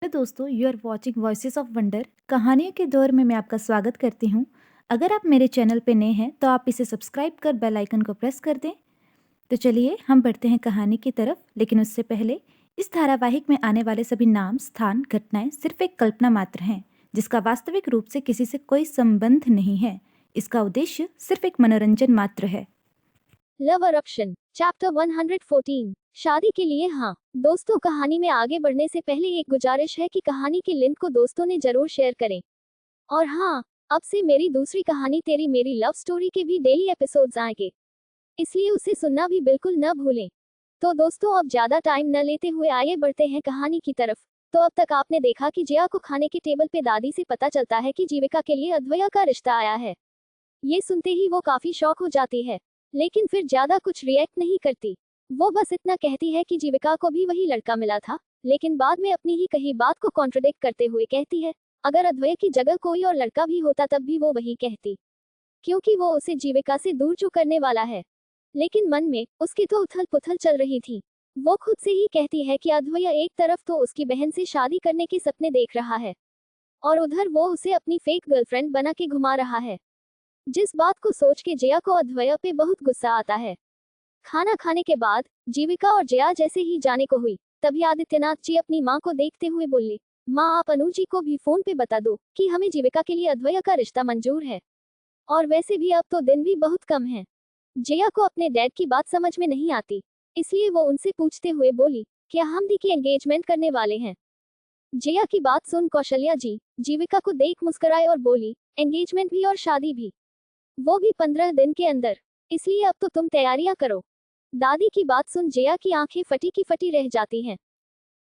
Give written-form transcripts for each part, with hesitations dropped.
Hello दोस्तों, you are watching voices of wonder. कहानियों के दौर में मैं आपका स्वागत करती हूँ। अगर आप मेरे चैनल पे नए हैं तो आप इसे सब्सक्राइब कर बेल आइकन को प्रेस कर दें। तो चलिए हम बढ़ते हैं कहानी की तरफ, लेकिन उससे पहले इस धारावाहिक में आने वाले सभी नाम, स्थान, घटनाएं सिर्फ एक कल्पना मात्र हैं, जिसका वास्तविक रूप से किसी से कोई संबंध नहीं है। इसका उद्देश्य सिर्फ एक मनोरंजन मात्र है। लव अरप्शन चैप्टर 114 शादी के लिए हाँ। दोस्तों, कहानी में आगे बढ़ने से पहले एक गुजारिश है कि कहानी की लिंक को दोस्तों ने जरूर शेयर करें। और हाँ, अब से मेरी दूसरी कहानी तेरी मेरी लव स्टोरी के भी डेली एपिसोड्स आएंगे, इसलिए उसे सुनना भी बिल्कुल न भूलें। तो दोस्तों, अब ज्यादा टाइम न लेते हुए आगे बढ़ते हैं कहानी की तरफ। तो अब तक आपने देखा कि जया को खाने के टेबल पे दादी से पता चलता है कि जीविका के लिए अद्वैया का रिश्ता आया है। ये सुनते ही वो काफी शॉक हो जाती है, लेकिन फिर ज्यादा कुछ रिएक्ट नहीं करती। वो बस इतना कहती है कि जीविका को भी वही लड़का मिला था, लेकिन बाद में अपनी ही कही बात को कॉन्ट्रडिक्ट करते हुए कहती है, अगर अद्वैय की जगह कोई और लड़का भी होता तब भी वो वही कहती, क्योंकि वो उसे जीविका से दूर जो करने वाला है। लेकिन मन में उसकी तो उथल पुथल चल रही थी। वो खुद से ही कहती है कि अद्वैय एक तरफ तो उसकी बहन से शादी करने के सपने देख रहा है, और उधर वो उसे अपनी फेक गर्लफ्रेंड बना के घुमा रहा है। जिस बात को सोच के जया को अद्वैय पे बहुत गुस्सा आता है। खाना खाने के बाद जीविका और जया जैसे ही जाने को हुई, तभी आदित्यनाथ जी अपनी माँ को देखते हुए बोले, माँ, आप अनु जी को भी फोन पे बता दो कि हमें जीविका के लिए अद्वैय का रिश्ता मंजूर है, और वैसे भी अब तो दिन भी बहुत कम है। जया को अपने डैड की बात समझ में नहीं आती, इसलिए वो उनसे पूछते हुए बोली, क्या हम दी की एंगेजमेंट करने वाले हैं? जया की बात सुन कौशल्या जी जीविका को देख मुस्कुराए और बोली, एंगेजमेंट भी और शादी भी, वो भी 15 दिन के अंदर, इसलिए अब तो तुम तैयारियां करो। दादी की बात सुन जया की आंखें फटी की फटी रह जाती हैं।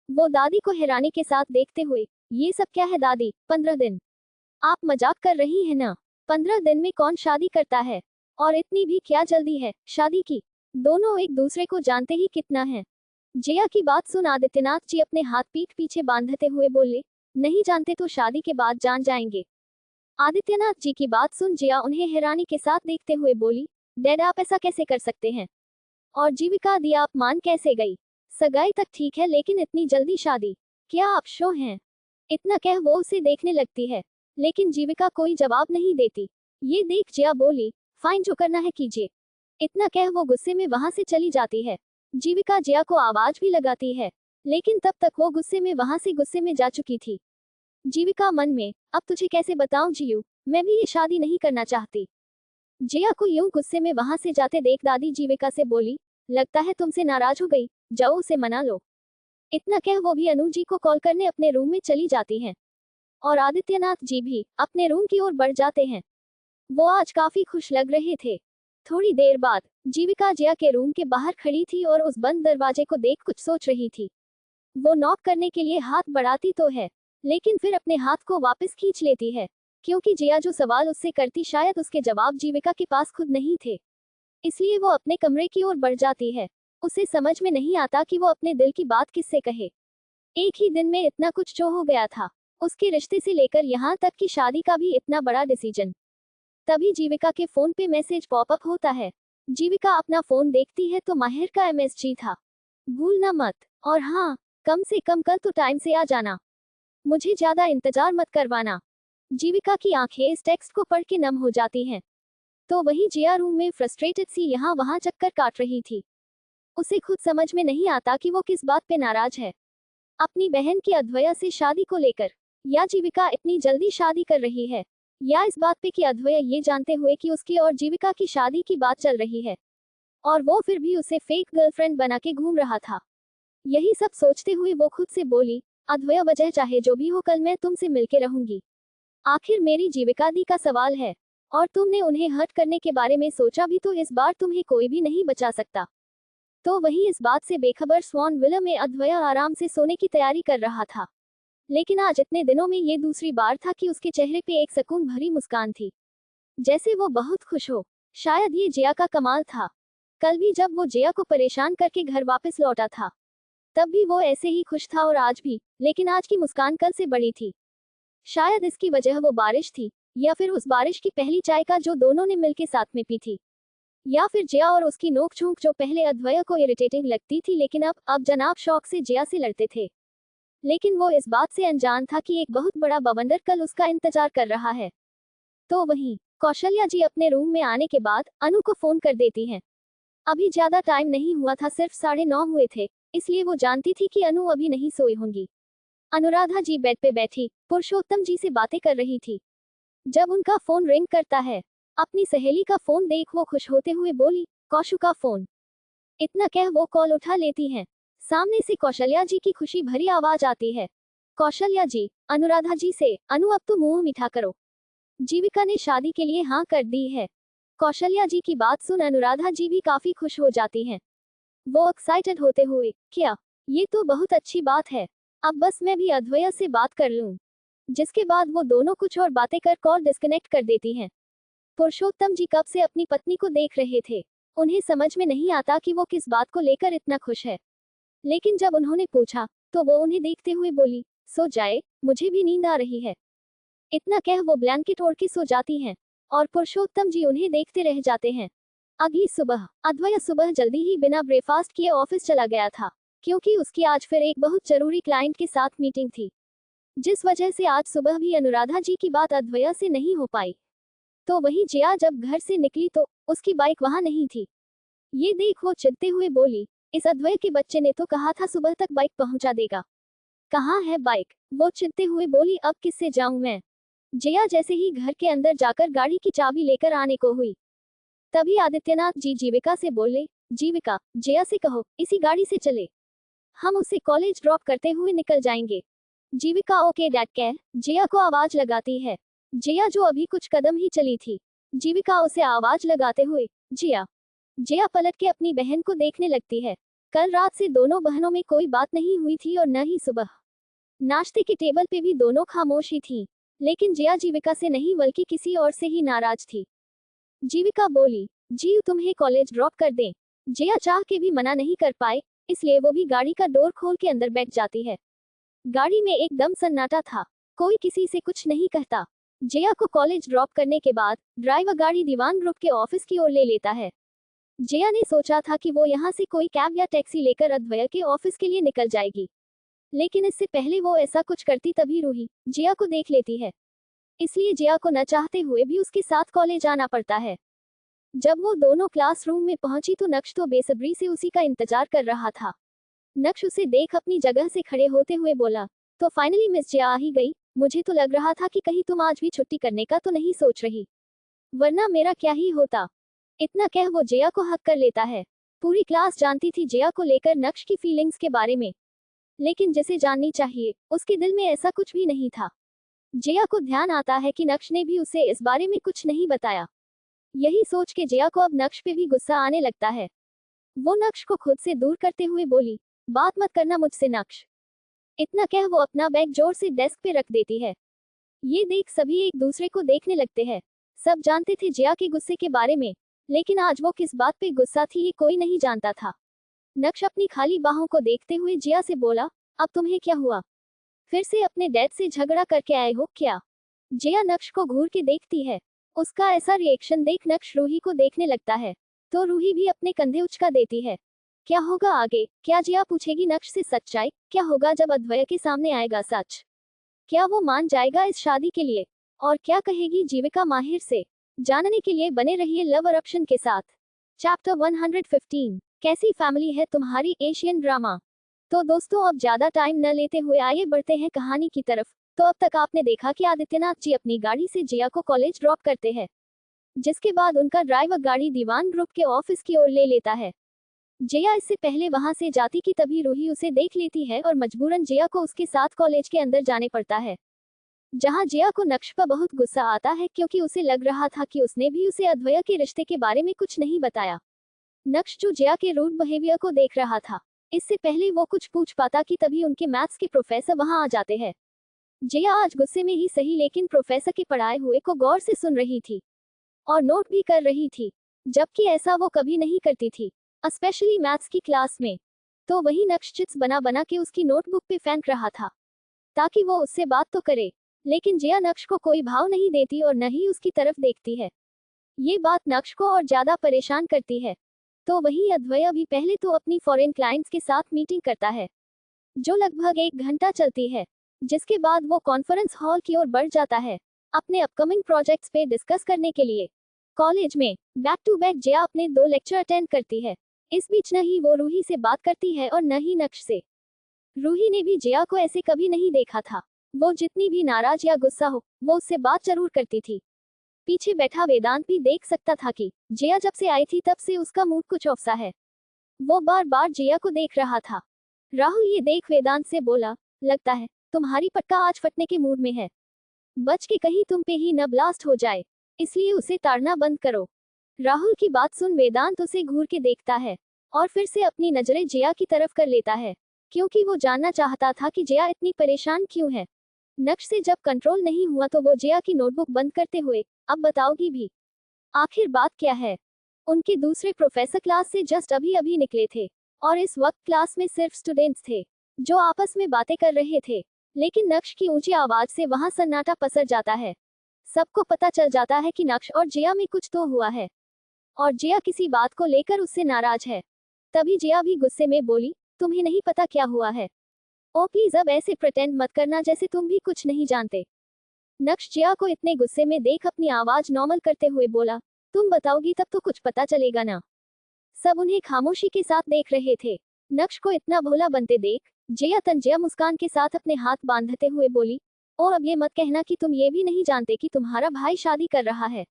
वो दादी को हैरानी के साथ देखते हुए, ये सब क्या है दादी, 15 दिन? आप मजाक कर रही हैं ना? 15 दिन में कौन शादी करता है? और इतनी भी क्या जल्दी है शादी की? दोनों एक दूसरे को जानते ही कितना है। जया की बात सुन आदित्यनाथ जी अपने हाथ पीठ पीछे बांधते हुए बोले, नहीं जानते तो शादी के बाद जान जाएंगे। आदित्यनाथ जी की बात सुन जया उन्हें हैरानी के साथ देखते हुए बोली, डैड आप ऐसा कैसे कर सकते हैं? और जीविका दी आप मान कैसे गई? सगाई तक ठीक है, लेकिन इतनी जल्दी शादी? क्या आप शो हैं? इतना कह वो उसे देखने लगती है, लेकिन जीविका कोई जवाब नहीं देती। ये देख जया बोली, फाइन, जो करना है कीजिए। इतना कह वो गुस्से में वहां से चली जाती है। जीविका जया को आवाज भी लगाती है, लेकिन तब तक वो गुस्से में वहां से गुस्से में जा चुकी थी। जीविका मन में, अब तुझे कैसे बताऊं जियू, मैं भी ये शादी नहीं करना चाहती। जया को यूं गुस्से में वहां से जाते देख दादी जीविका से बोली, लगता है तुमसे नाराज हो गई, जाओ उसे मना लो। इतना कह वो भी अनु जी को कॉल करने अपने रूम में चली जाती हैं, और आदित्यनाथ जी भी अपने रूम की ओर बढ़ जाते हैं। वो आज काफी खुश लग रहे थे। थोड़ी देर बाद जीविका जया के रूम के बाहर खड़ी थी और उस बंद दरवाजे को देख कुछ सोच रही थी। वो नॉक करने के लिए हाथ बढ़ाती तो है, लेकिन फिर अपने हाथ को वापस खींच लेती है, क्योंकि जिया जो सवाल उससे करती शायद उसके जवाब जीविका के पास खुद नहीं थे। इसलिए वो अपने कमरे की ओर बढ़ जाती है। उसे समझ में नहीं आता कि वो अपने दिल की बात किससे कहे। एक ही दिन में इतना कुछ जो हो गया था, उसके रिश्ते से लेकर यहाँ तक कि शादी का भी इतना बड़ा डिसीजन। तभी जीविका के फोन पे मैसेज पॉपअप होता है। जीविका अपना फोन देखती है तो माहिर का एमएसजी था, भूलना मत, और हाँ, कम से कम कल तो टाइम से आ जाना, मुझे ज्यादा इंतजार मत करवाना। जीविका की आंखें इस टेक्स्ट को पढ़ के नम हो जाती हैं। तो वही जिया रूम में फ्रस्ट्रेटेड सी यहाँ वहां चक्कर काट रही थी। उसे खुद समझ में नहीं आता कि वो किस बात पे नाराज है, अपनी बहन की अद्वैया से शादी को लेकर, या जीविका इतनी जल्दी शादी कर रही है, या इस बात पे कि अद्वैया ये जानते हुए कि उसकी और जीविका की शादी की बात चल रही है, और वो फिर भी उसे फेक गर्लफ्रेंड बना के घूम रहा था। यही सब सोचते हुए वो खुद से बोली, अद्वैया वजह चाहे जो भी हो, कल मैं तुमसे मिलके रहूंगी। आखिर मेरी जीविका दी का सवाल है, और तुमने उन्हें हर्ट करने के बारे में सोचा भी तो इस बार तुम्हें कोई भी नहीं बचा सकता। तो वही इस बात से बेखबर स्वॉन विला में अद्वैया आराम से सोने की तैयारी कर रहा था, लेकिन आज इतने दिनों में ये दूसरी बार था कि उसके चेहरे पे एक सुकून भरी मुस्कान थी, जैसे वो बहुत खुश हो। शायद ये जिया का कमाल था। कल भी जब वो जिया को परेशान करके घर वापस लौटा था, तब भी वो ऐसे ही खुश था, और आज भी, लेकिन आज की मुस्कान कल से बड़ी थी। शायद इसकी वजह वो बारिश थी, या फिर उस बारिश की पहली चाय का जो दोनों ने मिलके साथ में पी थी, या फिर जिया और उसकी नोक झोंक जो पहले अद्वैया को इरिटेटिंग लगती थी, लेकिन अब जनाब शौक से जिया से लड़ते थे। लेकिन वो इस बात से अनजान था कि एक बहुत बड़ा बवंडर कल उसका इंतजार कर रहा है। तो वहीं कौशल्या जी अपने रूम में आने के बाद अनु को फोन कर देती हैं। अभी ज्यादा टाइम नहीं हुआ था, सिर्फ 9:30 हुए थे, इसलिए वो जानती थी कि अनु अभी नहीं सोई होंगी। अनुराधा जी बेड पे बैठी पुरुषोत्तम जी से बातें कर रही थी। जब उनका फोन रिंग करता है, अपनी सहेली का फोन देख वो खुश होते हुए बोली, कौशु का फोन। इतना कह वो कॉल उठा लेती हैं। सामने से कौशल्या जी की खुशी भरी आवाज आती है, कौशल्या जी, अनुराधा जी से, अनु अब तो मुंह मीठा करो, जीविका ने शादी के लिए हाँ कर दी है। कौशल्या जी की बात सुन अनुराधा जी भी काफी खुश हो जाती हैं। वो एक्साइटेड होते हुए, क्या, ये तो बहुत अच्छी बात है, अब बस मैं भी अद्वैया से बात कर लूं। जिसके बाद वो दोनों कुछ और बातें कर कॉल डिस्कनेक्ट कर देती हैं। पुरुषोत्तम जी कब से अपनी पत्नी को देख रहे थे। उन्हें समझ में नहीं आता कि वो किस बात को लेकर इतना खुश है। लेकिन जब उन्होंने पूछा, तो वो उन्हें देखते हुए बोली, सो जाए, मुझे भी नींद आ रही है। इतना कह वो ब्लैंकेट ओढ़ के सो जाती हैं और पुरुषोत्तम जी उन्हें देखते रह जाते हैं। अगली सुबह अद्वैया सुबह जल्दी ही बिना ब्रेकफास्ट किए ऑफिस चला गया था, क्योंकि उसकी आज फिर एक बहुत जरूरी क्लाइंट के साथ मीटिंग थी, जिस वजह से आज सुबह भी अनुराधा जी की बात अद्वैया से नहीं हो पाई। तो वही जया जब घर से निकली तो उसकी बाइक वहां नहीं थी। ये देख वो चिढ़ते हुए बोली, इस अद्वैया के बच्चे ने तो कहा था सुबह तक बाइक पहुंचा देगा, कहाँ है बाइक। वो चिढ़ते हुए बोली, अब किससे जाऊं मैं। जया जैसे ही घर के अंदर जाकर गाड़ी की चाबी लेकर आने को हुई, तभी आदित्यनाथ जी जीविका से बोले, जीविका, जया से कहो इसी गाड़ी से चले, हम उसे कॉलेज ड्रॉप करते हुए निकल जाएंगे। जीविका ओके डैड कह जया को आवाज लगाती है। जया जो अभी कुछ कदम ही चली थी, जीविका उसे आवाज लगाते हुए, जिया। जया पलट के अपनी बहन को देखने लगती है। कल रात से दोनों बहनों में कोई बात नहीं हुई थी और न ही सुबह। नाश्ते के टेबल पे भी दोनों खामोश ही थी, लेकिन जया जीविका से नहीं बल्कि किसी और से ही नाराज थी। जीविका बोली, जी तुम्हें कॉलेज ड्रॉप कर दें। जया चाह के भी मना नहीं कर पाए, इसलिए वो भी गाड़ी का डोर खोल के अंदर बैठ जाती है। गाड़ी में एकदम सन्नाटा था, कोई किसी से कुछ नहीं कहता। जया को कॉलेज ड्रॉप करने के बाद ड्राइवर गाड़ी दीवान ग्रुप के ऑफिस की ओर ले लेता है। जया ने सोचा था कि वो यहाँ से कोई कैब या टैक्सी लेकर अद्वैया के ऑफिस के लिए निकल जाएगी, लेकिन इससे पहले वो ऐसा कुछ करती तभी रूही जया को देख लेती है, इसलिए जया को न चाहते हुए भी उसके साथ कॉलेज आना पड़ता है। जब वो दोनों क्लासरूम में पहुंची तो नक्श तो बेसब्री से उसी का इंतजार कर रहा था। नक्श उसे देख अपनी जगह से खड़े होते हुए बोला, तो फाइनली मिस जया आ ही गई। मुझे तो लग रहा था कि कहीं तुम आज भी छुट्टी करने का तो नहीं सोच रही, वरना मेरा क्या ही होता। इतना कह वो जया को हक कर लेता है। पूरी क्लास जानती थी जया को लेकर नक्श की फीलिंग्स के बारे में, लेकिन जिसे जाननी चाहिए उसके दिल में ऐसा कुछ भी नहीं था। जया को ध्यान आता है कि नक्श ने भी उसे इस बारे में कुछ नहीं बताया। यही सोच के जया को अब नक्श पे भी गुस्सा आने लगता है। वो नक्श को खुद से दूर करते हुए बोली, बात मत करना मुझसे नक्श। इतना कह वो अपना बैग जोर से डेस्क पे रख देती है। ये देख सभी एक दूसरे को देखने लगते हैं। सब जानते थे जया के गुस्से के बारे में, लेकिन आज वो किस बात पे गुस्सा थी ये कोई नहीं जानता था। नक्श अपनी खाली बाहों को देखते हुए जया से बोला, अब तुम्हें क्या हुआ, फिर से अपने डैड से झगड़ा करके आए हो क्या। जया नक्श को घूर के देखती है। उसका ऐसा रिएक्शन देख नक्श रूही को देखने लगता है, तो रूही भी अपने कंधे उचका देती है। क्या होगा आगे, क्या जया पूछेगी नक्श से सच्चाई, क्या होगा जब अद्वैया के सामने आएगा सच, क्या वो मान जाएगा इस शादी के लिए, और क्या कहेगी जीविका माहिर से। जानने के लिए बने रहिए लव अरप्शन के साथ। चैप्टर 115, कैसी फैमिली है तुम्हारी एशियन ड्रामा। तो दोस्तों अब ज्यादा टाइम न लेते हुए आइए बढ़ते हैं कहानी की तरफ। तो अब तक आपने देखा कि आदित्यनाथ जी अपनी गाड़ी से जया को कॉलेज ड्रॉप करते हैं, जिसके बाद उनका ड्राइवर गाड़ी दीवान ग्रुप के ऑफिस की ओर ले लेता है। जया इससे पहले वहां से जाती कि तभी रूही उसे देख लेती है और मजबूरन जया को उसके साथ कॉलेज के अंदर जाने पड़ता है, जहां जया को नक्श पर बहुत गुस्सा आता है क्योंकि उसे लग रहा था कि उसने भी उसे अद्वैया के रिश्ते के बारे में कुछ नहीं बताया। नक्श जो जया के रूड बिहेवियर को देख रहा था, इससे पहले वो कुछ पूछ पाता कि तभी उनके मैथ्स के प्रोफेसर वहां आ जाते हैं। जया आज गुस्से में ही सही लेकिन प्रोफेसर के पढ़ाए हुए को गौर से सुन रही थी और नोट भी कर रही थी, जबकि ऐसा वो कभी नहीं करती थी, स्पेशली मैथ्स की क्लास में। तो वही नक्श चिट्स बना बना के उसकी नोटबुक पे फेंक रहा था ताकि वो उससे बात तो करे, लेकिन जया नक्श को कोई भाव नहीं देती और न ही उसकी तरफ देखती है। ये बात नक्श को और ज्यादा परेशान करती है। तो वही अद्वैया भी पहले तो अपनी फॉरेन क्लाइंट्स के साथ मीटिंग करता है, जो लगभग 1 घंटा चलती है, जिसके बाद वो कॉन्फ्रेंस हॉल की ओर बढ़ जाता है अपने अपकमिंग प्रोजेक्ट्स पे डिस्कस करने के लिए। कॉलेज में बैक टू बैक जिया अपने 2 लेक्चर अटेंड करती है। इस बीच न ही वो रूही से बात करती है और न ही नक्श से। रूही ने भी जिया को ऐसे कभी नहीं देखा था। वो जितनी भी नाराज या गुस्सा हो, वो उससे बात जरूर करती थी। पीछे बैठा वेदांत भी देख सकता था कि जिया जब से आई थी तब से उसका मूड कुछ ऑफ सा है। वो बार बार जिया को देख रहा था। राहुल ये देख वेदांत से बोला, लगता है तुम्हारी पटका आज फटने के मूड में है। बच के कहीं तुम पे ही न ब्लास्ट हो जाए, इसलिए उसे ताड़ना बंद करो। राहुल की बात सुन वेदांत उसे घूर के देखता है और फिर से अपनी नजरें जिया की तरफ कर लेता है, क्योंकि वो जानना चाहता था कि जिया इतनी परेशान क्यों है। नक्श से जब कंट्रोल नहीं हुआ तो वो जिया की नोटबुक बंद करते हुए, अब बताओगी भी आखिर बात क्या है। उनके दूसरे प्रोफेसर क्लास से जस्ट अभी अभी निकले थे और इस वक्त क्लास में सिर्फ स्टूडेंट्स थे जो आपस में बातें कर रहे थे। लेकिन नक्श की ऊंची आवाज से वहां सन्नाटा पसर जाता है। सबको पता चल जाता है कि नक्श और जिया में कुछ तो हुआ है और जिया किसी बात को लेकर उससे नाराज है। तभी जिया भी गुस्से में बोली, तुम्हें नहीं पता क्या हुआ है? ओ प्लीज अब ऐसे प्रिटेंड मत करना जैसे तुम भी कुछ नहीं जानते। नक्श जिया को इतने गुस्से में देख अपनी आवाज नॉर्मल करते हुए बोला, तुम बताओगी तब तो कुछ पता चलेगा ना। सब उन्हें खामोशी के साथ देख रहे थे। नक्श को इतना भोला बनते देख जिया तंजिया मुस्कान के साथ अपने हाथ बांधते हुए बोली, और अब ये मत कहना कि तुम ये भी नहीं जानते कि तुम्हारा भाई शादी कर रहा है।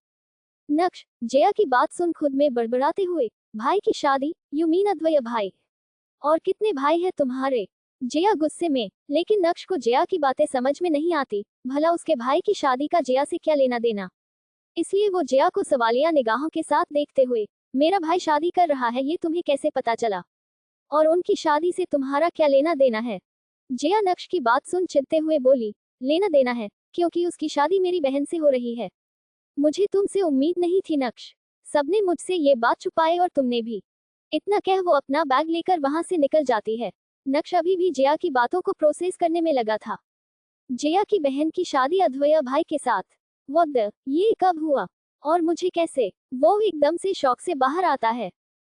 नक्श जिया की बात सुन खुद में बड़बड़ाते हुए, भाई की शादी? यू मीन अद्वैय भाई? और कितने भाई हैं तुम्हारे? जिया गुस्से में, लेकिन नक्श को जिया की बातें समझ में नहीं आती। भला उसके भाई की शादी का जिया से क्या लेना देना। इसलिए वो जिया को सवालिया निगाहों के साथ देखते हुए, मेरा भाई शादी कर रहा है ये तुम्हें कैसे पता चला? और उनकी शादी से तुम्हारा क्या लेना देना है? जिया नक्श की बात सुन चिढ़ते हुए बोली, लेना देना है, क्योंकि उसकी शादी मेरी बहन से हो रही है। मुझे तुमसे उम्मीद नहीं थी नक्श। सबने मुझसे ये बात छुपाई और तुमने भी। इतना कह वो अपना बैग लेकर वहां से निकल जाती है। नक्श अभी भी जिया की बातों को प्रोसेस करने में लगा था। जिया की बहन की शादी अद्वैया भाई के साथ? व्हाट द, ये कब हुआ और मुझे कैसे? वो एकदम से शॉक से बाहर आता है।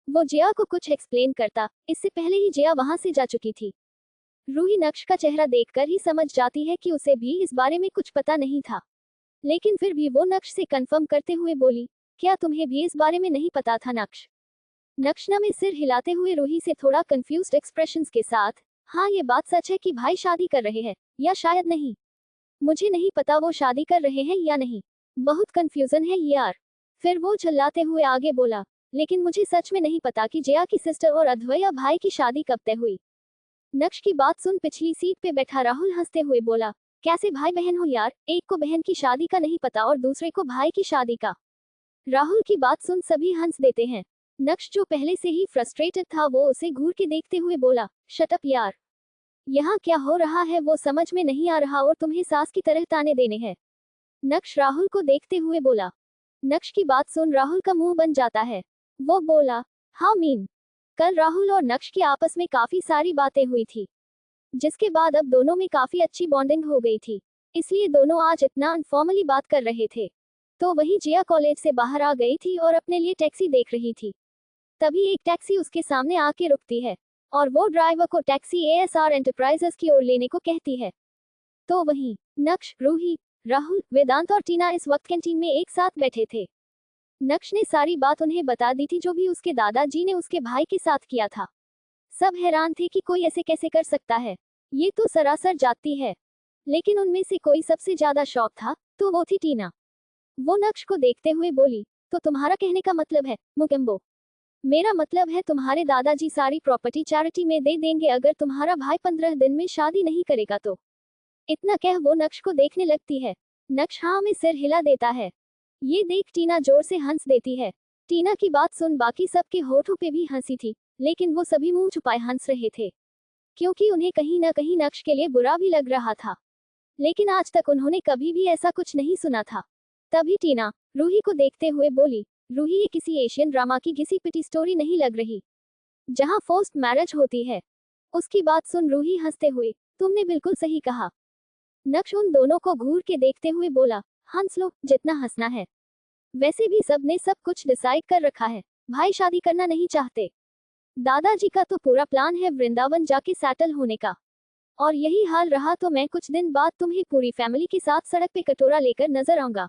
वो जिया को कुछ एक्सप्लेन करता, इससे पहले ही जिया वहां से जा चुकी थी। रूही नक्श का चेहरा देखकर ही समझ जाती है कि उसे भी इस बारे में कुछ पता नहीं था। लेकिन फिर भी वो नक्श से कंफर्म करते हुए बोली, क्या तुम्हें भी इस बारे में नहीं पता था नक्श? नक्श न में सिर हिलाते हुए रूही से थोड़ा कंफ्यूज्ड एक्सप्रेशंस के साथ, हाँ ये बात सच है कि भाई शादी कर रहे हैं, या शायद नहीं। मुझे नहीं पता वो शादी कर रहे हैं या नहीं। बहुत कंफ्यूजन है यार। फिर वो झल्लाते हुए आगे बोला, लेकिन मुझे सच में नहीं पता कि जिया की सिस्टर और अद्वैया भाई की शादी कब तय हुई। नक्श की बात सुन पिछली सीट पे बैठा राहुल हंसते हुए बोला, कैसे भाई बहन हो यार, एक को बहन की शादी का नहीं पता और दूसरे को भाई की शादी का। राहुल की बात सुन सभी हंस देते हैं। नक्श जो पहले से ही फ्रस्ट्रेटेड था वो उसे घूर के देखते हुए बोला, शट अप यार, यहाँ क्या हो रहा है वो समझ में नहीं आ रहा और तुम्हें सास की तरह ताने देने हैं। नक्श राहुल को देखते हुए बोला। नक्श की बात सुन राहुल का मुंह बन जाता है। वो बोला, हाउ मीन? कल राहुल और नक्श की आपस में काफी सारी बातें हुई थी, जिसके बाद अब दोनों में काफी अच्छी बॉन्डिंग हो गई थी, इसलिए दोनों आज इतना अनफॉर्मली बात कर रहे थे। तो वही जिया कॉलेज से बाहर आ गई थी और अपने लिए टैक्सी देख रही थी। तभी एक टैक्सी उसके सामने आके रुकती है और वो ड्राइवर को टैक्सी एएसआर एंटरप्राइजेस की ओर लेने को कहती है। तो वहीं नक्श, रूही, राहुल, वेदांत और टीना इस वक्त कैंटीन में एक साथ बैठे थे। नक्श ने सारी बात उन्हें बता दी थी जो भी उसके दादाजी ने उसके भाई के साथ किया था। सब हैरान थे कि कोई ऐसे कैसे कर सकता है, ये तो सरासर जाती है। लेकिन उनमें से कोई सबसे ज्यादा शॉक था तो वो थी टीना। वो नक्श को देखते हुए बोली, तो तुम्हारा कहने का मतलब है मुकेम्बो? मेरा मतलब है तुम्हारे दादाजी सारी प्रॉपर्टी चैरिटी में दे देंगे अगर तुम्हारा भाई 15 दिन में शादी नहीं करेगा तो। इतना कह वो नक्श को देखने लगती है। नक्श हाँ में सिर हिला देता है। ये देख टीना जोर से हंस देती है। टीना की बात सुन बाकी सबके होठों पे भी हंसी थी, लेकिन वो सभी मुंह छुपाए हंस रहे थे, क्योंकि उन्हें कहीं ना कहीं नक्श के लिए बुरा भी लग रहा था। लेकिन आज तक उन्होंने कभी भी ऐसा कुछ नहीं सुना था। तभी टीना रूही को देखते हुए बोली, रूही ये किसी एशियन ड्रामा की घिसी पिटी स्टोरी नहीं लग रही जहां फोर्स्ड मैरिज होती है। उसकी बात सुन रूही हंसते हुए, तुमने बिल्कुल सही कहा। नक्श उन दोनों को घूर के देखते हुए बोला, हंस लो जितना हंसना है। वैसे भी सब ने सब कुछ डिसाइड कर रखा है, भाई शादी करना नहीं चाहते। दादाजी का तो पूरा प्लान है वृंदावन जाके सेटल होने का। और यही हाल रहा तो मैं कुछ दिन बाद तुम्हें पूरी फैमिली के साथ सड़क पे कटोरा लेकर नजर आऊंगा।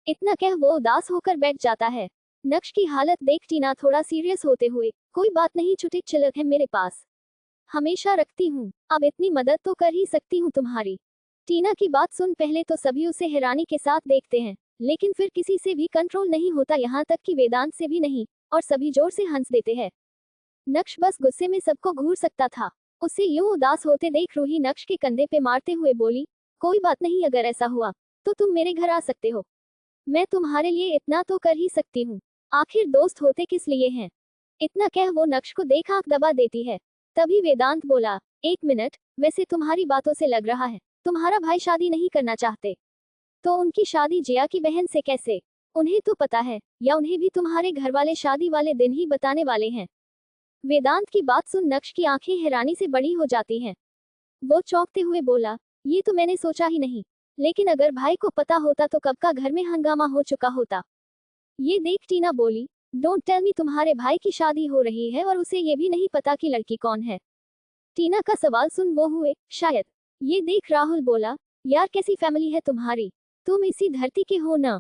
इतना कह वो उदास होकर बैठ जाता है। नक्श की हालत देख टीना थोड़ा सीरियस होते हुए, कोई बात नहीं, छुट्टी चिलक है मेरे पास, हमेशा रखती हूँ, अब इतनी मदद तो कर ही सकती हूँ तुम्हारी। टीना की बात सुन पहले तो सभी उसे हैरानी के साथ देखते हैं, लेकिन फिर किसी से भी कंट्रोल नहीं होता, यहाँ तक कि वेदांत से भी नहीं, और सभी जोर से हंस देते हैं। नक्श बस गुस्से में सबको घूर सकता था। उसे यूं उदास होते देख रूही नक्श के कंधे पे मारते हुए बोली, कोई बात नहीं, अगर ऐसा हुआ तो तुम मेरे घर आ सकते हो, मैं तुम्हारे लिए इतना तो कर ही सकती हूँ, आखिर दोस्त होते किस लिए हैं। इतना कह वो नक्श को देख आंख दबा देती है। तभी वेदांत बोला, एक मिनट, वैसे तुम्हारी बातों से लग रहा है तुम्हारा भाई शादी नहीं करना चाहते, तो उनकी शादी जिया की बहन से कैसे, उन्हें तो पता है, या उन्हें भी तुम्हारे घर वाले शादी वाले दिन ही बताने वाले हैं। वेदांत की बात सुन नक्श की आंखें हैरानी से बड़ी हो जाती हैं। वो चौंकते हुए बोला, ये तो मैंने सोचा ही नहीं, लेकिन अगर भाई को पता होता तो कब का घर में हंगामा हो चुका होता। ये देख टीना बोली, डोंट टेल मी, तुम्हारे भाई की शादी हो रही है और उसे ये भी नहीं पता कि लड़की कौन है। टीना का सवाल सुन वो हुए शायद। ये देख राहुल बोला, यार कैसी फैमिली है तुम्हारी, तुम इसी धरती के हो ना।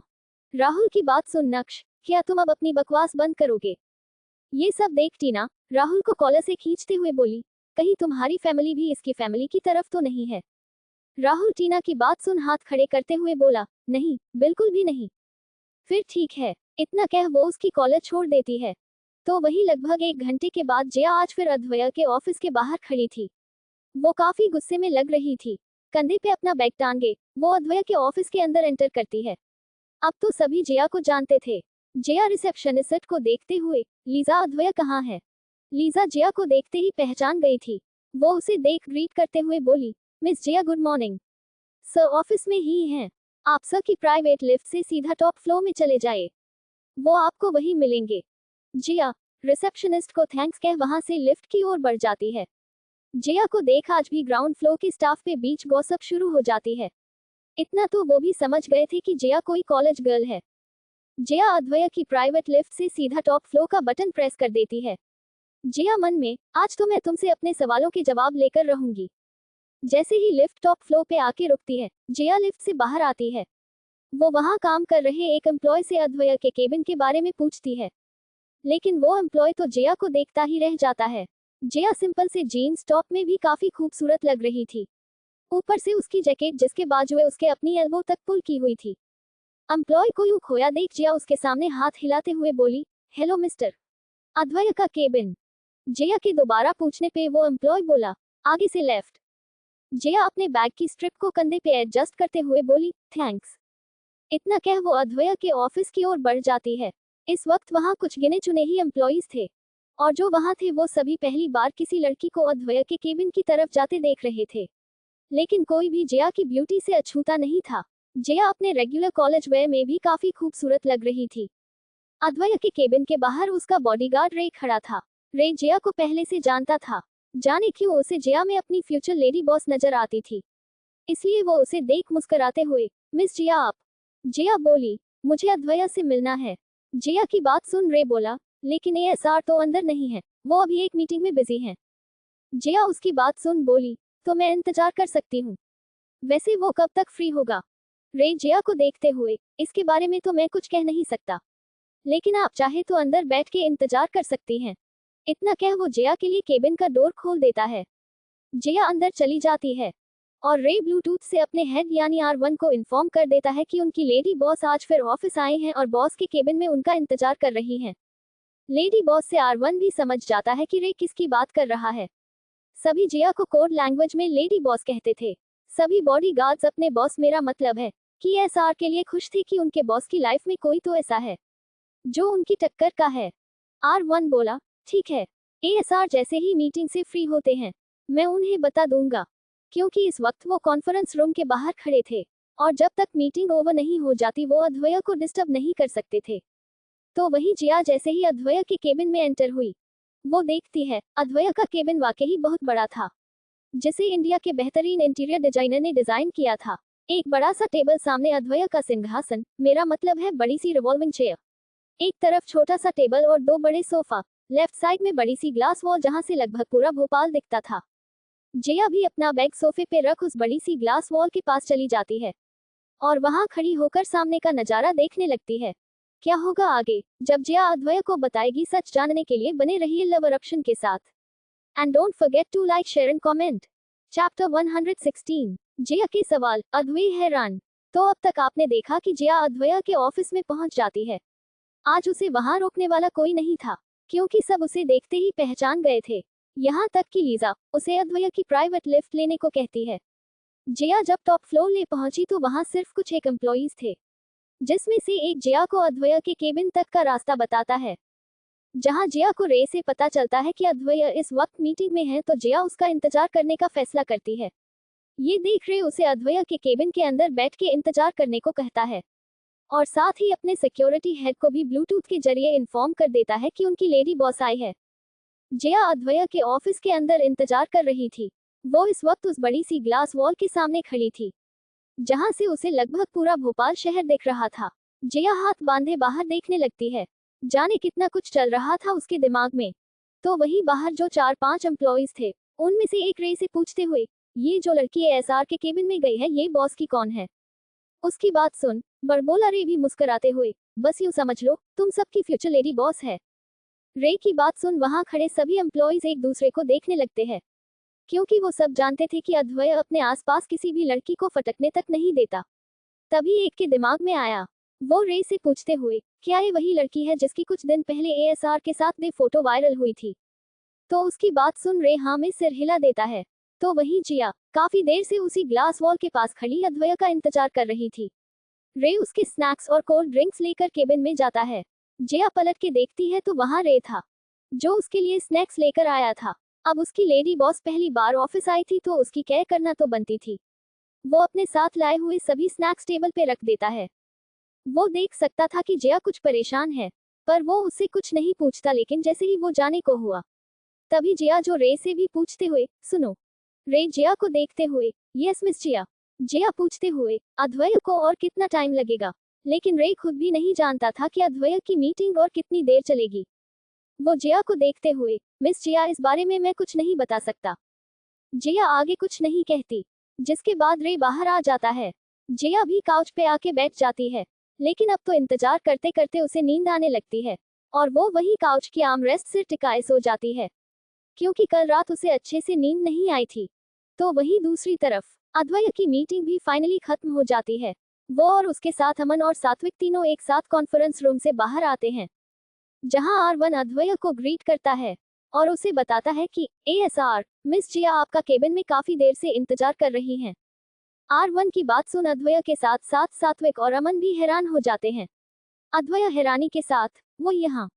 राहुल की बात सुन नक्श, क्या तुम अब अपनी बकवास बंद करोगे। ये सब देख टीना राहुल को कॉलर से खींचते हुए बोली, कहीं तुम्हारी फैमिली भी इसकी फैमिली की तरफ तो नहीं है। राहुल टीना की बात सुन हाथ खड़े करते हुए बोला, नहीं, बिल्कुल भी नहीं। फिर ठीक है। इतना कह वो उसकी कॉलर छोड़ देती है। तो वही लगभग 1 घंटे के बाद जया आज फिर अद्वैया के ऑफिस के बाहर खड़ी थी। वो काफी गुस्से में लग रही थी। कंधे पे अपना बैग टांगे वो अद्वैया के ऑफिस के अंदर एंटर करती है। अब तो सभी जया को जानते थे। जया रिसेप्शनिस्ट को देखते हुए, लीजा अद्वैया कहाँ है। लीजा जया को देखते ही पहचान गई थी। वो उसे देख ग्रीट करते हुए बोली, miss Jaya good morning. Sir office में ही हैं। आप सर की प्राइवेट लिफ्ट से सीधा टॉप फ्लोर में चले जाए, वो आपको वहीं मिलेंगे। जिया रिसेप्शनिस्ट को थैंक्स कह वहां से लिफ्ट की ओर बढ़ जाती है। जिया को देख आज भी ग्राउंड फ्लोर के स्टाफ पे बीच गॉसिप शुरू हो जाती है। इतना तो वो भी समझ गए थे कि जिया कोई कॉलेज गर्ल है। जिया अद्वैया की प्राइवेट लिफ्ट से सीधा टॉप फ्लोर का बटन प्रेस कर देती है। जिया मन में, आज तो मैं तुमसे अपने सवालों के जवाब लेकर रहूंगी। जैसे ही लिफ्ट टॉप फ्लोर पे आके रुकती है, जिया लिफ्ट से बाहर आती है। वो वहां काम कर रहे एक एम्प्लॉय से अद्वैया के केबिन के बारे में पूछती है, लेकिन वो एम्प्लॉय तो जिया को देखता ही रह जाता है। जिया सिंपल से जीन्स टॉप में भी काफी खूबसूरत लग रही थी, ऊपर से उसकी जैकेट जिसके बाजुएं उसके अपनी एल्बो तक पुल की हुई थी। एम्प्लॉय को यूं खोया देख जिया उसके सामने हाथ हिलाते हुए बोली, हेलो मिस्टर, अद्वैया का केबिन। जिया के दोबारा पूछने पे वो एम्प्लॉय बोला, आगे से लेफ्ट। जिया अपने बैग की स्ट्रिप को कंधे पे एडजस्ट करते हुए बोली, थैंक्स। इतना कह वो अद्वैया के ऑफिस की ओर बढ़ जाती है। इस वक्त वहां कुछ गिने चुने ही एम्प्लॉइज थे, और जो वहां थे वो सभी पहली बार किसी लड़की को अद्वैया के केबिन की तरफ जाते देख रहे थे। लेकिन कोई भी जिया की ब्यूटी से अछूता नहीं था। जिया अपने रेगुलर कॉलेज वेयर में भी काफी खूबसूरत लग रही थी। अद्वैया के केबिन के बाहर उसका बॉडीगार्ड रे खड़ा था। रे जिया को पहले से जानता था, जाने क्यों उसे जिया में अपनी फ्यूचर लेडी बॉस नजर आती थी, इसलिए वो उसे देख मुस्कुराते हुए, मिस जिया आप। जिया बोली, मुझे अद्वैया से मिलना है। जिया की बात सुन रे बोला, लेकिन एएसआर तो अंदर नहीं है, वो अभी एक मीटिंग में बिजी हैं। जिया उसकी बात सुन बोली, तो मैं इंतजार कर सकती हूँ, वैसे वो कब तक फ्री होगा। रे जिया को देखते हुए, इसके बारे में तो मैं कुछ कह नहीं सकता, लेकिन आप चाहे तो अंदर बैठ के इंतजार कर सकती हैं। इतना कह वो जिया के लिए केबिन का डोर खोल देता है। जिया अंदर चली जाती है और रे ब्लूटूथ से अपने हेड यानी R1 को इन्फॉर्म कर देता है कि उनकी लेडी बॉस आज फिर ऑफिस आए हैं और बॉस के केबिन में उनका इंतजार कर रही हैं। लेडी बॉस से R1 भी समझ जाता है कि रे किसकी बात कर रहा है। सभी जिया को कोड लैंग्वेज में लेडी बॉस कहते थे। सभी बॉडीगार्ड्स अपने बॉस, मेरा मतलब है कि एसआर के लिए खुश थे कि उनके बॉस की लाइफ में कोई तो ऐसा है जो उनकी टक्कर का है। R1 बोला, ठीक है, एएसआर जैसे ही मीटिंग से फ्री होते हैं मैं उन्हें बता दूंगा, क्योंकि इस वक्त वो कॉन्फ्रेंस रूम के बाहर खड़े थे और जब तक मीटिंग ओवर नहीं हो जाती वो अद्वैया को डिस्टर्ब नहीं कर सकते थे। तो वही जिया जैसे ही अद्वैया के केबिन में एंटर हुई, वो देखती है अद्वैया का केबिन वाकई बहुत बड़ा था, जिसे इंडिया के बेहतरीन इंटीरियर डिजाइनर ने डिजाइन किया था। एक बड़ा सा टेबल, सामने अद्वैया का सिंहासन, मेरा मतलब है बड़ी सी रिवॉल्विंग चेयर, एक तरफ छोटा सा टेबल और 2 बड़े सोफा, लेफ्ट साइड में बड़ी सी ग्लास वॉल जहां से लगभग पूरा भोपाल दिखता था। जिया भी अपना बैग सोफे पे रख उस बड़ी सी ग्लास वॉल के पास चली जाती है और वहां खड़ी होकर सामने का नजारा देखने लगती है। क्या होगा आगे, जब जिया अद्वैय को बताएगी? सच जानने के लिए बने रहिए लव अरप्शन के साथ। And don't forget to like, share and comment. Chapter 116, Jiya के सवाल, अद्वैय हैरान। तो अब तक आपने देखा कि जिया अद्वैय के ऑफिस में पहुंच जाती है। आज उसे वहां रोकने वाला कोई नहीं था, क्योंकि सब उसे देखते ही पहचान गए थे। यहाँ तक कि लीजा उसे अद्वैय की प्राइवेट लिफ्ट लेने को कहती है। जिया जब टॉप फ्लोर ले पहुंची तो वहां सिर्फ कुछ एक एम्प्लॉइज थे, जिसमें से एक जिया को अद्वैय के केबिन तक का रास्ता बताता है। जहां जिया को रे से पता चलता है कि अद्वैय इस वक्त मीटिंग में है, तो जिया उसका इंतजार करने का फैसला करती है। ये देख रे उसे अद्वैय के केबिन के अंदर बैठ के इंतजार करने को कहता है और साथ ही अपने सिक्योरिटी हेड को भी ब्लूटूथ के जरिए इन्फॉर्म कर देता है कि उनकी लेडी बॉस आई है। जिया अद्वैय के ऑफिस के अंदर इंतजार कर रही थी। वो इस वक्त उस बड़ी सी ग्लास वॉल के सामने खड़ी थी, जहां से उसे लगभग पूरा भोपाल शहर दिख रहा था। जिया हाथ बांधे बाहर देखने लगती है, जाने कितना कुछ चल रहा था उसके दिमाग में। तो वहीं बाहर जो 4-5 एम्प्लॉइज थे, उनमें से एक रे से पूछते हुए, ये जो लड़की एएसआर के केबिन में गई है, ये बॉस की कौन है? उसकी बात सुन बड़बोला रे भी मुस्कुराते हुए, बस यूं समझ लो तुम सबकी फ्यूचर लेडी बॉस है। रे की बात सुन वहां खड़े सभी एम्प्लॉइज एक दूसरे को देखने लगते हैं, क्योंकि वो सब जानते थे कि अद्वैय अपने आसपास किसी भी लड़की को फटकने तक नहीं देता। तभी एक के दिमाग में आया, वो रे से पूछते हुए, क्या ये वही लड़की है जिसकी कुछ दिन पहले एएसआर के साथ दे फोटो वायरल हुई थी? तो उसकी बात सुन रे हाँ में सिर हिला देता है। तो वही जिया काफी देर से उसी ग्लास वॉल के पास खड़ी अद्वैय का इंतजार कर रही थी। रे उसके स्नैक्स और कोल्ड ड्रिंक्स लेकर केबिन में जाता है। जिया पलट के देखती है तो वहां रे था, जो उसके लिए स्नैक्स लेकर आया था। अब उसकी लेडी बॉस पहली बार ऑफिस आई थी तो उसकी केयर करना तो बनती थी। वो अपने साथ लाए हुए सभी स्नैक्स टेबल पे रख देता है। वो देख सकता था कि जिया कुछ परेशान है, पर वो उससे कुछ नहीं पूछता। लेकिन जैसे ही वो जाने को हुआ, तभी जिया जो रे से भी पूछते हुए, सुनो। रे जिया को देखते हुए, यस मिस जिया। जिया पूछते हुए, अद्वैय को और कितना टाइम लगेगा? लेकिन रे खुद भी नहीं जानता था कि अद्वैय की मीटिंग और कितनी देर चलेगी। वो जिया को देखते हुए, मिस जिया इस बारे में मैं कुछ नहीं बता सकता। जिया आगे कुछ नहीं कहती, जिसके बाद रे बाहर आ जाता है। जिया भी काउच पे आके बैठ जाती है, लेकिन अब तो इंतजार करते करते उसे नींद आने लगती है और वो वही काउच की आर्मरेस्ट से टिकाए सो जाती है, क्योंकि कल रात उसे अच्छे से नींद नहीं आई थी। तो वहीं दूसरी तरफ अद्वैय की मीटिंग भी फाइनली खत्म हो जाती है। वो और उसके साथ अमन और सात्विक तीनों एक साथ कॉन्फ्रेंस रूम से बाहर आते हैं, जहां आर1 अद्वैय को ग्रीट करता है और उसे बताता है कि एएसआर मिस जिया आपका केबिन में काफी देर से इंतजार कर रही हैं। आर1 की बात सुन अद्वैय के साथ साथ सात्विक और अमन भी हैरान हो जाते हैं। अद्वैय हैरानी के साथ, वो यहाँ?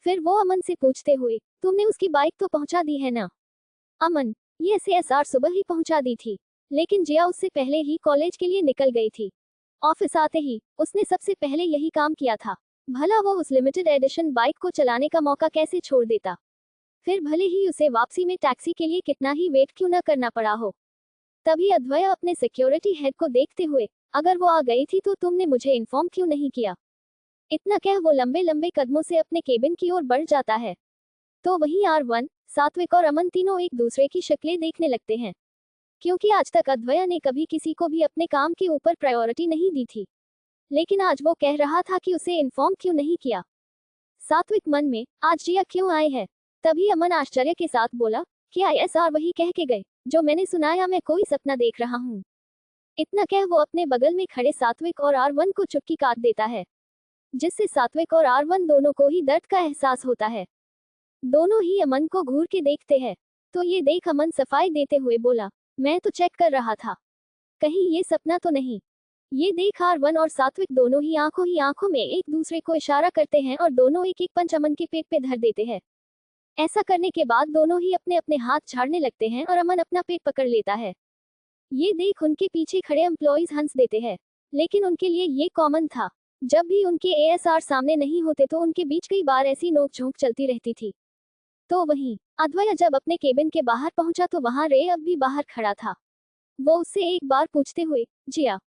फिर वो अमन से पूछते हुए, तुमने उसकी बाइक तो पहुंचा दी है ना? अमन, ये एएसआर सुबह ही पहुंचा दी थी, लेकिन जिया उससे पहले ही कॉलेज के लिए निकल गई थी। ऑफिस आते ही उसने सबसे पहले यही काम किया था। भला वो उस लिमिटेड एडिशन बाइक को चलाने का मौका कैसे छोड़ देता? फिर भले ही उसे वापसी में टैक्सी के लिए कितना ही वेट क्यों न करना पड़ा हो। तभी अद्वैय अपने सिक्योरिटी हेड को देखते हुए, अगर वो आ गई थी तो तुमने मुझे इन्फॉर्म क्यों नहीं किया? इतना कह वो लंबे लंबे कदमों से अपने केबिन की ओर बढ़ जाता है। तो वहीं आर1, सात्विक और अमन तीनों एक दूसरे की शक्लें देखने लगते हैं, क्योंकि आज तक अद्वैय ने कभी किसी को भी अपने काम के ऊपर प्रायोरिटी नहीं दी थी। लेकिन आज वो कह रहा था कि उसे इन्फॉर्म क्यों नहीं किया। सात्विक मन में, आज जिया क्यों आए हैं? तभी अमन आश्चर्य के साथ बोला, क्या एएसआर वही कह के गए जो मैंने सुना, या मैं कोई सपना देख रहा हूँ? इतना कह वो अपने बगल में खड़े सात्विक और आर1 को चुटकी काट देता है, जिससे सात्विक और आर1 दोनों को ही दर्द का एहसास होता है। दोनों ही अमन को घूर के देखते हैं। तो ये देख अमन सफाई देते हुए बोला, मैं तो चेक कर रहा था, कहीं ये सपना तो नहीं। ये देख आर1 और सात्विक दोनों ही आंखों में एक दूसरे को इशारा करते हैं और दोनों एक एक पंच अमन के पेट पे धर देते हैं। ऐसा करने के बाद दोनों ही अपने अपने हाथ झाड़ने लगते हैं और अमन अपना पेट पकड़ लेता है। ये देख उनके पीछे खड़े एम्प्लॉइज हंस देते हैं, लेकिन उनके लिए ये कॉमन था। जब भी उनके एएसआर सामने नहीं होते तो उनके बीच कई बार ऐसी नोक-झोंक चलती रहती थी। तो वहीं अद्वैय जब अपने केबिन के बाहर पहुंचा तो वहां रे अब भी बाहर खड़ा था। वो उससे एक बार पूछते हुए, जिया।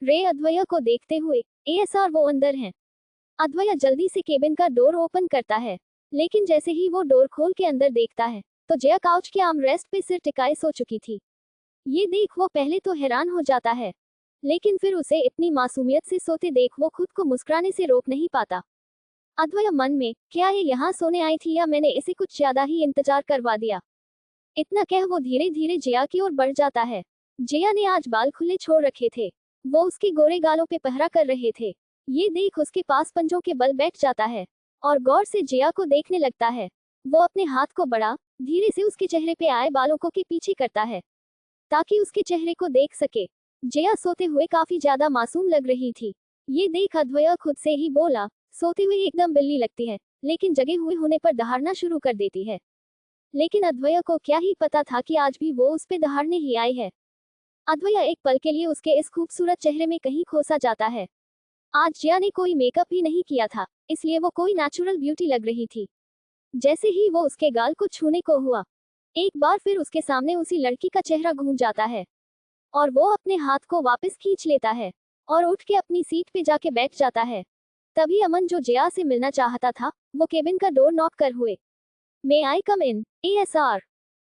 रे अद्वैय को देखते हुए, एएसआर वो अंदर हैं। अद्वैय जल्दी से केबिन का डोर ओपन करता है, लेकिन जैसे ही वो डोर खोल के अंदर देखता है, तो जया काउच के आर्मरेस्ट पे सिर टिकाए सो चुकी थी। ये देख वो पहले तो हैरान हो जाता है, लेकिन फिर उसे इतनी मासूमियत से सोते देख वो खुद को मुस्कुराने से रोक नहीं पाता। अद्वैया मन में, क्या ये यहाँ सोने आई थी या मैंने इसे कुछ ज्यादा ही इंतजार करवा दिया। इतना कह वो धीरे धीरे जया की ओर बढ़ जाता है। जया ने आज बाल खुले छोड़ रखे थे, वो उसके गोरे गालों पे पहरा कर रहे थे। ये देख उसके पास पंजों के बल बैठ जाता है और गौर से जया को देखने लगता है। वो अपने हाथ को बढ़ा धीरे से उसके चेहरे पे आए बालों को के पीछे करता है ताकि उसके चेहरे को देख सके। जया सोते हुए काफी ज्यादा मासूम लग रही थी। ये देख अद्वैया खुद से ही बोला, सोते हुए एकदम बिल्ली लगती है, लेकिन जगे हुए होने पर दहाड़ना शुरू कर देती है। लेकिन अद्वैया को क्या ही पता था कि आज भी वो उस पे दहाड़ने ही आई है। अद्वैया एक पल के लिए उसके इस खूबसूरत चेहरे में कहीं खोसा जाता है। आज जया ने कोई मेकअप भी नहीं किया था, इसलिए वो कोई नेचुरल ब्यूटी लग रही थी। जैसे ही वो उसके गाल को छूने को हुआ, एक बार फिर उसके सामने उसी लड़की का चेहरा घूम जाता है और वो अपने हाथ को वापस खींच लेता है और उठ के अपनी सीट पे जाके बैठ जाता है। तभी अमन, जो जया से मिलना चाहता था, वो केबिन का डोर नॉक कर हुए। मे आई कम इन, ASR।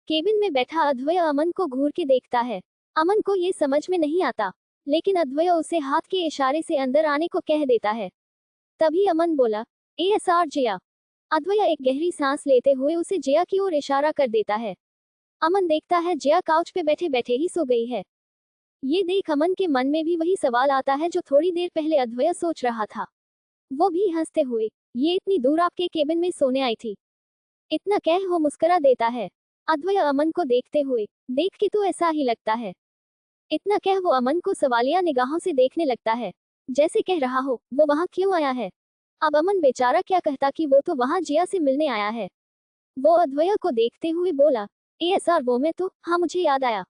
केबिन में बैठा अद्वैया अमन को घूर के देखता है। अमन को ये समझ में नहीं आता, लेकिन अद्वैया उसे हाथ के इशारे से अंदर आने को कह देता है। तभी अमन बोला, ASR जया। अद्वैया एक गहरी सांस लेते हुए उसे जया की ओर इशारा कर देता है। अमन देखता है जया काउच पे बैठे बैठे ही सो गई है। ये देख अमन के मन में भी वही सवाल आता है जो थोड़ी देर पहले अद्वैया सोच रहा था। वो भी हंसते हुए, ये इतनी दूर आपके केबिन में सोने आई थी। इतना कह वो मुस्कुरा देता है। अद्वैया अमन को देखते हुए, देख के तो ऐसा ही लगता है। इतना कह वो अमन को सवालिया निगाहों से देखने लगता है, जैसे कह रहा हो, वो वहां क्यों आया है। अब अमन बेचारा क्या कहता कि वो तो वहां जया से मिलने आया है। वो अद्वैया को देखते हुए बोला, ASR वो मैं तो, हाँ मुझे याद आया,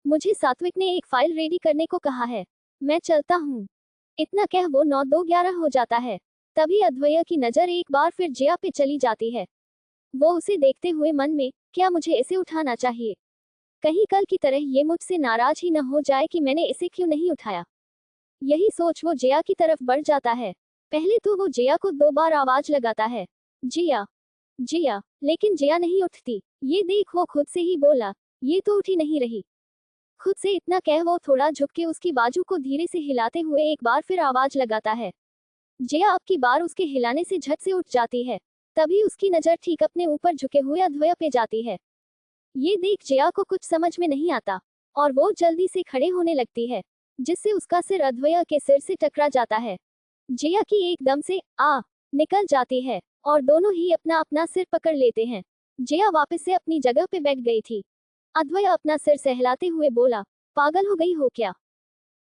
मुझे सात्विक ने एक फाइल रेडी करने को कहा है, मैं चलता हूँ। इतना कह वो 9-2-11 हो जाता है। तभी अद्वैया की नजर एक बार फिर जया पे चली जाती है। वो उसे देखते हुए मन में, क्या मुझे इसे उठाना चाहिए, कहीं कल की तरह ये मुझसे नाराज ही न हो जाए कि मैंने इसे क्यों नहीं उठाया। यही सोच वो जया की तरफ बढ़ जाता है। पहले तो वो जया को 2 बार आवाज लगाता है, जिया जिया, लेकिन जया नहीं उठती। ये देख वो खुद से ही बोला, ये तो उठी नहीं रही। खुद से इतना कह वो थोड़ा झुक के उसकी बाजू को धीरे से हिलाते हुए एक बार फिर आवाज लगाता है। जया अब की बार उसके हिलाने से झट से उठ जाती है। तभी उसकी नजर ठीक अपने ऊपर झुके हुए अद्वैया पे जाती है। ये देख जया को कुछ समझ में नहीं आता और वो जल्दी से खड़े होने लगती है, जिससे उसका सिर अद्वैया के सिर से टकरा जाता है। जया की एकदम से आ निकल जाती है और दोनों ही अपना अपना सिर पकड़ लेते हैं। जया वापस से अपनी जगह पे बैठ गई थी। अद्वैया अपना सिर सहलाते हुए बोला, पागल हो गई हो क्या।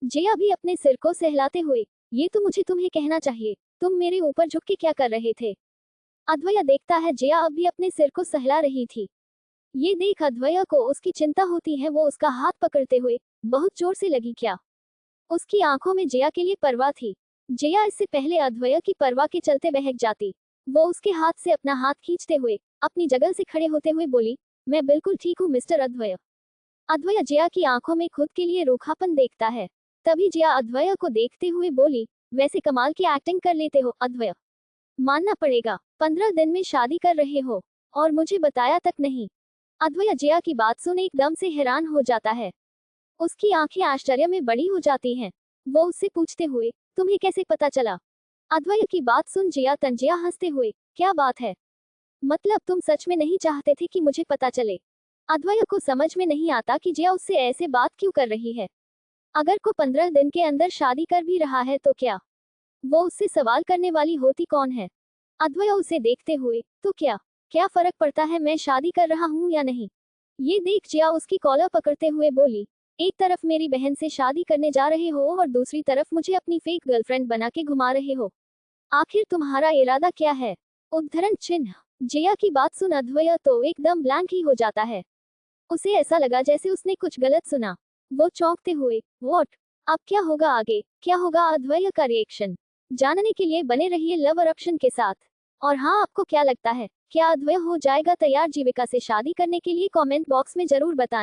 जया भी अपने सिर को सहलाते हुए, ये तो मुझे तुम्हें कहना चाहिए, तुम मेरे ऊपर झुक के क्या कर रहे थे। अद्वैया देखता है जया अब भी अपने सिर को सहला रही थी। ये देख अद्वैया को उसकी चिंता होती है। वो उसका हाथ पकड़ते हुए, बहुत जोर से लगी क्या। उसकी आंखों में जया के लिए परवाह थी। जया इससे पहले अद्वैया की परवाह के चलते बहक जाती। वो उसके हाथ से अपना हाथ खींचते हुए अपनी जगह से खड़े होते हुए बोली, मैं बिल्कुल ठीक हूँ मिस्टर अद्वैया। अद्वैया जया की आंखों में खुद के लिए रूखापन देखता है। तभी जया अद्वैया को देखते हुए बोली, वैसे कमाल की एक्टिंग कर लेते हो अद्वैया, मानना पड़ेगा, 15 दिन में शादी कर रहे हो और मुझे बताया तक नहीं। अद्वैया जया की बात सुन एकदम से हैरान हो जाता है। उसकी आंखें आश्चर्य में बड़ी हो जाती हैं। वो उससे पूछते हुए, तुम्हें कैसे पता चला। अद्वैया की बात सुन जया तंजिया हंसते हुए, क्या बात है, मतलब तुम सच में नहीं चाहते थे कि मुझे पता चले। अद्वैया को समझ में नहीं आता कि जया उससे ऐसे बात क्यों कर रही है। अगर को 15 दिन के अंदर शादी कर भी रहा है तो क्या वो उससे सवाल करने वाली होती कौन है। अद्वैया उसे देखते हुए, तो क्या फर्क पड़ता है मैं शादी कर रहा हूँ या नहीं। ये देख जया उसकी कॉलर पकड़ते हुए बोली, एक तरफ मेरी बहन से शादी करने जा रहे हो और दूसरी तरफ मुझे अपनी फेक गर्लफ्रेंड बना के घुमा रहे हो, आखिर तुम्हारा इरादा क्या है। उद्धरण चिन्ह। जया की बात सुन अद्वैया तो एकदम ब्लैंक ही हो जाता है। उसे ऐसा लगा जैसे उसने कुछ गलत सुना। वो चौंकते हुए, व्हाट, अब क्या होगा आगे, क्या होगा अद्वैया का रिएक्शन, जानने के लिए बने रहिए लव eruption के साथ। और हाँ, आपको क्या लगता है, क्या अद्वैया हो जाएगा तैयार जीविका से शादी करने के लिए, कमेंट बॉक्स में जरूर बताएं।